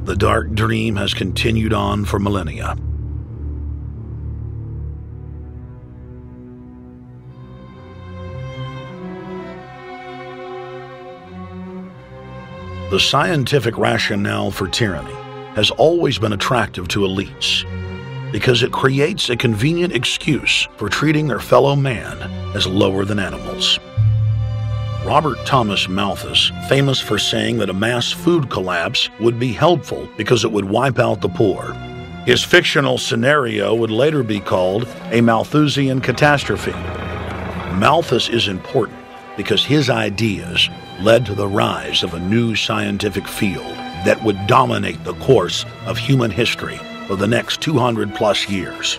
the dark dream has continued on for millennia. The scientific rationale for tyranny has always been attractive to elites because it creates a convenient excuse for treating their fellow man as lower than animals. Robert Thomas Malthus, famous for saying that a mass food collapse would be helpful because it would wipe out the poor. His fictional scenario would later be called a Malthusian catastrophe. Malthus is important because his ideas led to the rise of a new scientific field that would dominate the course of human history for the next 200+ years.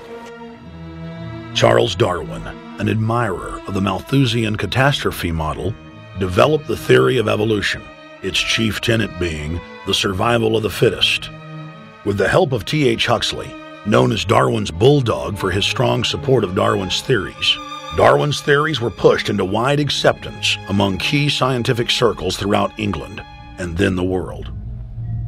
Charles Darwin, an admirer of the Malthusian catastrophe model, developed the theory of evolution, its chief tenet being the survival of the fittest. With the help of T.H. Huxley, known as Darwin's bulldog for his strong support of Darwin's theories were pushed into wide acceptance among key scientific circles throughout England and then the world.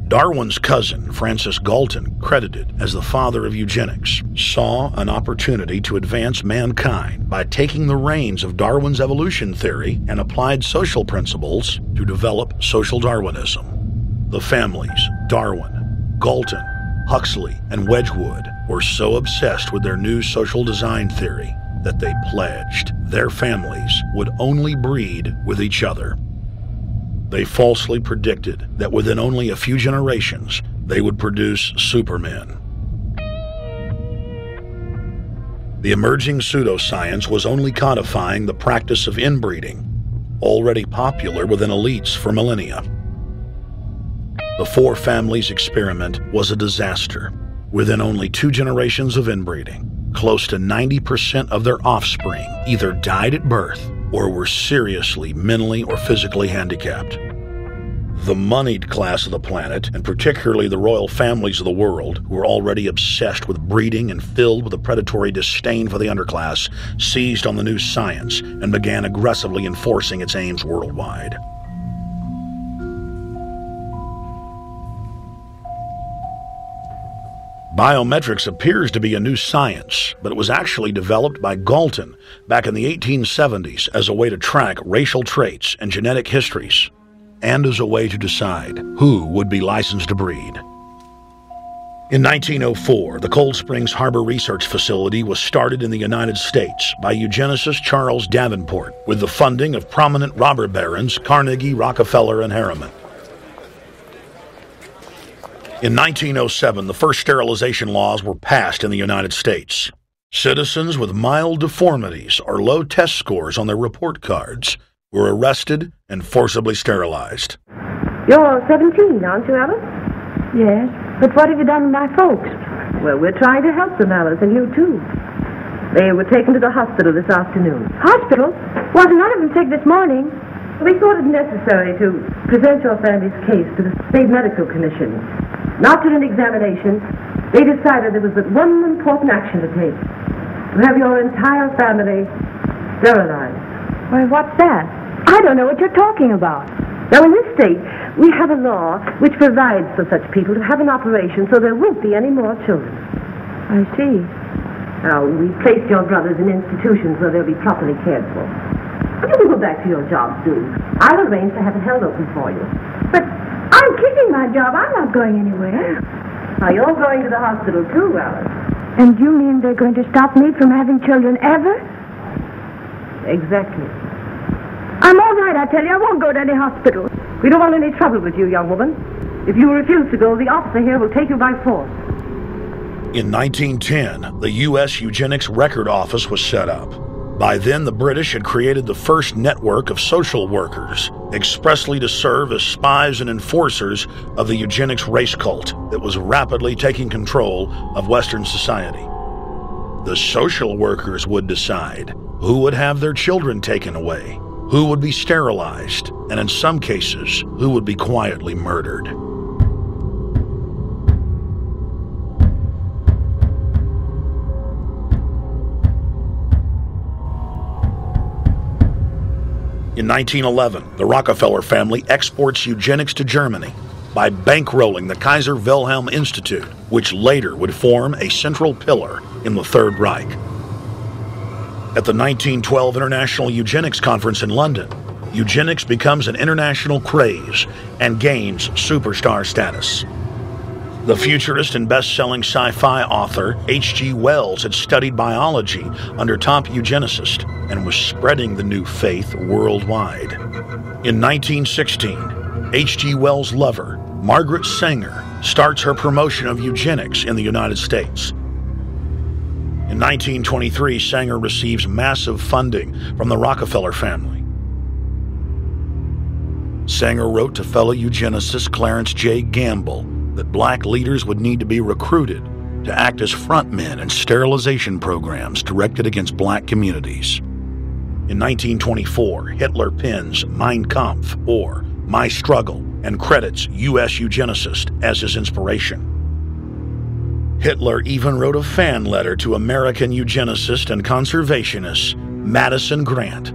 Darwin's cousin, Francis Galton, credited as the father of eugenics, saw an opportunity to advance mankind by taking the reins of Darwin's evolution theory and applied social principles to develop social Darwinism. The families Darwin, Galton, Huxley, and Wedgwood were so obsessed with their new social design theory that they pledged their families would only breed with each other. They falsely predicted that within only a few generations, they would produce supermen. The emerging pseudoscience was only codifying the practice of inbreeding, already popular within elites for millennia. The four families experiment was a disaster. Within only 2 generations of inbreeding, close to 90% of their offspring either died at birth or were seriously mentally or physically handicapped. The moneyed class of the planet, and particularly the royal families of the world, who were already obsessed with breeding and filled with a predatory disdain for the underclass, seized on the new science and began aggressively enforcing its aims worldwide. Biometrics appears to be a new science, but it was actually developed by Galton back in the 1870s as a way to track racial traits and genetic histories, and as a way to decide who would be licensed to breed. In 1904, the Cold Springs Harbor Research Facility was started in the United States by eugenicist Charles Davenport with the funding of prominent robber barons Carnegie, Rockefeller, and Harriman. In 1907, the first sterilization laws were passed in the United States. Citizens with mild deformities or low test scores on their report cards were arrested and forcibly sterilized. You're 17, aren't you, Alice? Yes, but what have you done with my folks? Well, we're trying to help them, Alice, and you too. They were taken to the hospital this afternoon. Hospital? Wasn't none of them sick this morning? We thought it necessary to present your family's case to the State Medical Commission. After an examination, they decided there was but one important action to take: to have your entire family sterilized. Why, what's that? I don't know what you're talking about. Now, in this state, we have a law which provides for such people to have an operation so there won't be any more children. I see. Now, we've placed your brothers in institutions where they'll be properly cared for. You can go back to your job soon. I'll arrange to have it held open for you. But I'm keeping my job. I'm not going anywhere. Now, you're going to the hospital too, Alice. And you mean they're going to stop me from having children ever? Exactly. I'm all right, I tell you. I won't go to any hospital. We don't want any trouble with you, young woman. If you refuse to go, the officer here will take you by force. In 1910, the U.S. Eugenics Record Office was set up. By then, the British had created the first network of social workers, expressly to serve as spies and enforcers of the eugenics race cult that was rapidly taking control of Western society. The social workers would decide who would have their children taken away, who would be sterilized, and in some cases, who would be quietly murdered. In 1911, the Rockefeller family exports eugenics to Germany. by bankrolling the Kaiser Wilhelm Institute, which later would form a central pillar in the Third Reich. At the 1912 International Eugenics Conference in London, eugenics becomes an international craze and gains superstar status. The futurist and best-selling sci-fi author H.G. Wells had studied biology under top eugenicists and was spreading the new faith worldwide. In 1916, H.G. Wells' lover, Margaret Sanger, starts her promotion of eugenics in the United States. In 1923, Sanger receives massive funding from the Rockefeller family. Sanger wrote to fellow eugenicist Clarence J. Gamble that black leaders would need to be recruited to act as frontmen in sterilization programs directed against black communities. In 1924, Hitler pens Mein Kampf, or My Struggle, and credits U.S. eugenicists as his inspiration. Hitler even wrote a fan letter to American eugenicist and conservationist Madison Grant,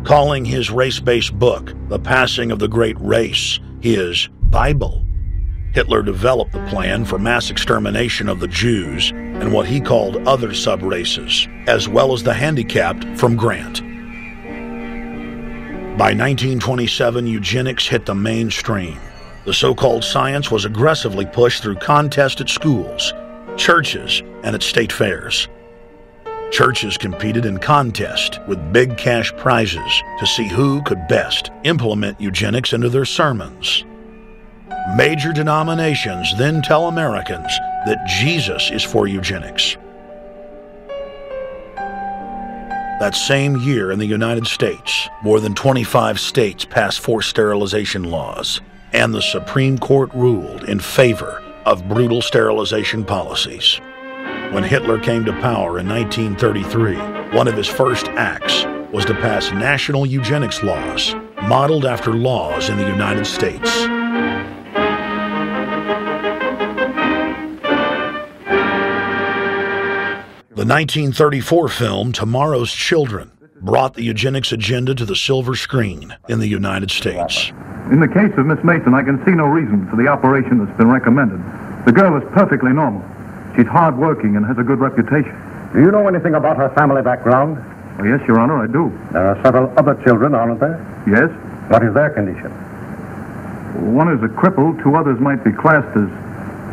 calling his race-based book, The Passing of the Great Race, his Bible. Hitler developed the plan for mass extermination of the Jews and what he called other sub-races, as well as the handicapped, from Grant. By 1927, eugenics hit the mainstream. The so-called science was aggressively pushed through contests at schools, churches, and at state fairs. Churches competed in contests with big cash prizes to see who could best implement eugenics into their sermons. Major denominations then tell Americans that Jesus is for eugenics. That same year in the United States, more than 25 states passed forced sterilization laws, and the Supreme Court ruled in favor of brutal sterilization policies. When Hitler came to power in 1933, one of his first acts was to pass national eugenics laws, modeled after laws in the United States. The 1934 film Tomorrow's Children brought the eugenics agenda to the silver screen in the United States. In the case of Miss Mason, I can see no reason for the operation that's been recommended. The girl is perfectly normal. She's hard-working and has a good reputation. Do you know anything about her family background? Oh, yes, Your Honor, I do. There are several other children, aren't there? Yes. What is their condition? One is a cripple. Two others might be classed as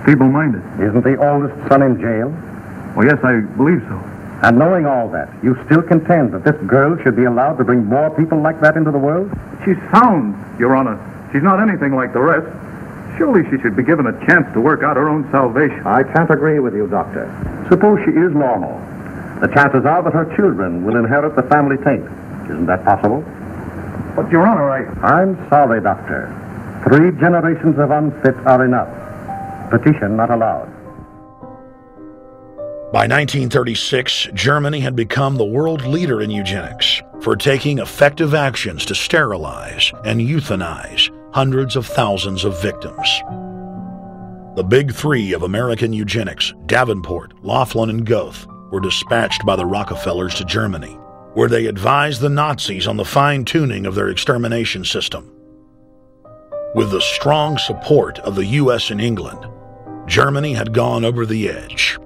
feeble-minded. Isn't the oldest son in jail? Oh, yes, I believe so. And knowing all that, you still contend that this girl should be allowed to bring more people like that into the world? She's sound, Your Honor. She's not anything like the rest. Surely she should be given a chance to work out her own salvation. I can't agree with you, Doctor. Suppose she is normal. The chances are that her children will inherit the family taint. Isn't that possible? But, Your Honor, I'm sorry, Doctor. 3 generations of unfit are enough. Petition not allowed. By 1936, Germany had become the world leader in eugenics for taking effective actions to sterilize and euthanize hundreds of thousands of victims. The big 3 of American eugenics, Davenport, Laughlin, and Goethe, were dispatched by the Rockefellers to Germany, where they advised the Nazis on the fine-tuning of their extermination system. With the strong support of the U.S. and England, Germany had gone over the edge,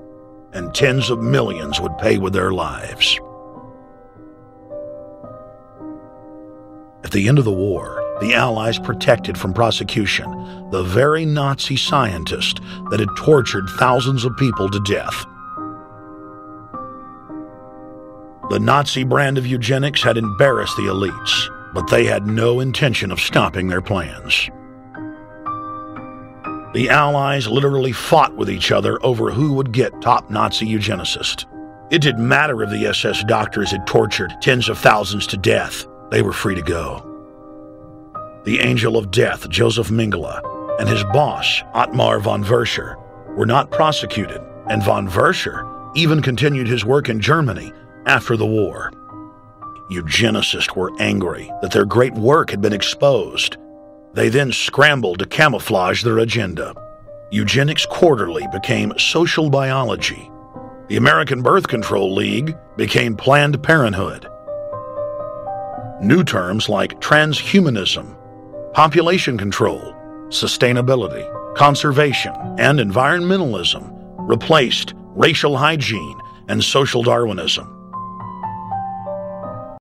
and tens of millions would pay with their lives. At the end of the war, the Allies protected from prosecution the very Nazi scientist that had tortured thousands of people to death. The Nazi brand of eugenics had embarrassed the elites, but they had no intention of stopping their plans. The Allies literally fought with each other over who would get top Nazi eugenicist. It didn't matter if the SS doctors had tortured tens of thousands to death. They were free to go. The Angel of Death, Joseph Mengele, and his boss, Ottmar von Verscher, were not prosecuted, and von Verscher even continued his work in Germany after the war. Eugenicists were angry that their great work had been exposed. They then scrambled to camouflage their agenda. Eugenics Quarterly became Social Biology. The American Birth Control League became Planned Parenthood. New terms like transhumanism, population control, sustainability, conservation, and environmentalism replaced racial hygiene and social Darwinism.